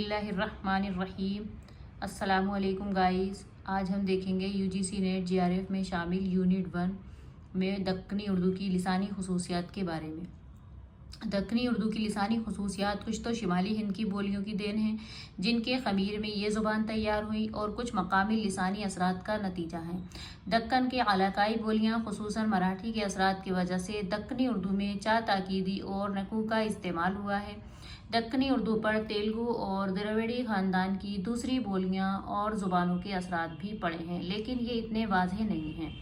बिस्मिल्लाहिर्रहमानिर्रहीम। अस्सलामु अलैकुम गाइस। आज हम देखेंगे यूजीसी नेट जीआरएफ में शामिल यूनिट 1 में दक्कनी उर्दू की लिसानी खसूसियात के बारे में। दक्कनी उर्दू की लिसानी खसूसियात कुछ तो शिमाली हिंद की बोलियों की देन हैं, जिनके ख़मीर में ये ज़ुबान तैयार हुई, और कुछ मकामी लिसानी असरात का नतीजा है। दक्कन के इलाकाई बोलियाँ ख़ुसूसन मराठी के असरात की वजह से दक्कनी उर्दू में चा ताकीदी और नकू का इस्तेमाल हुआ है। दक्कनी उर्दू पर तेलुगु और द्रविड़ी ख़ानदान की दूसरी बोलियाँ और ज़ुबानों के असरात भी पड़े हैं, लेकिन ये इतने वाज़ेह नहीं हैं,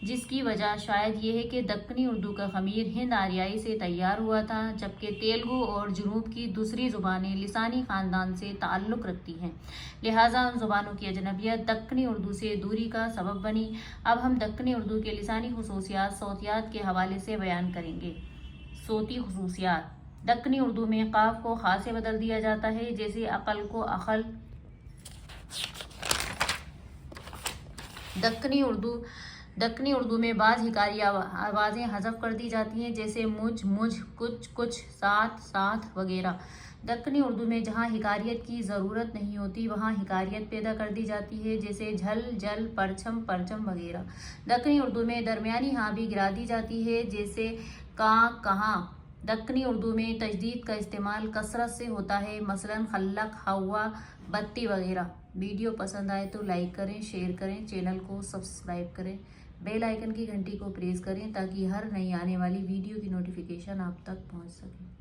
जिसकी वजह शायद ये है कि दक्कनी उर्दू का ख़मीर हिंद आरियाई से तैयार हुआ था, जबकि तेलुगु और जुनूब की दूसरी ज़ुबानें लिसानी ख़ानदान से ताल्लुक़ रखती हैं, लिहाजा उन ज़ुबानों की अजनबियत दक्कनी उर्दू से दूरी का सबब बनी। अब हम दक्कनी उर्दू के लिसानी खसूसियात सौतियात के हवाले से बयान करेंगे। सोती खसूसियात। दक्कनी उर्दू में काफ को खा से बदल दिया जाता है, जैसे अकल को अखल। दक्कनी उर्दू में बाज़ हिकारी आवाज़ें हज़फ कर दी जाती हैं, जैसे मुझ, मुझ, कुछ, कुछ, साथ, साथ वगैरह। दक्कनी उर्दू में जहाँ हिकारियत की ज़रूरत नहीं होती, वहाँ हिकारियत पैदा कर दी जाती है, जैसे झल, जल, परचम, परचम वगैरह। दक्कनी उर्दू में दरमियानी हाँ भी गिरा दी जाती है, जैसे कहाँ, कहाँ। दक्कनी उर्दू में तजदीद का इस्तेमाल कसरत से होता है, मसलन खल्लक, हवा, बत्ती वगैरह। वीडियो पसंद आए तो लाइक करें, शेयर करें, चैनल को सब्सक्राइब करें, बेल आइकन की घंटी को प्रेस करें ताकि हर नई आने वाली वीडियो की नोटिफिकेशन आप तक पहुंच सके।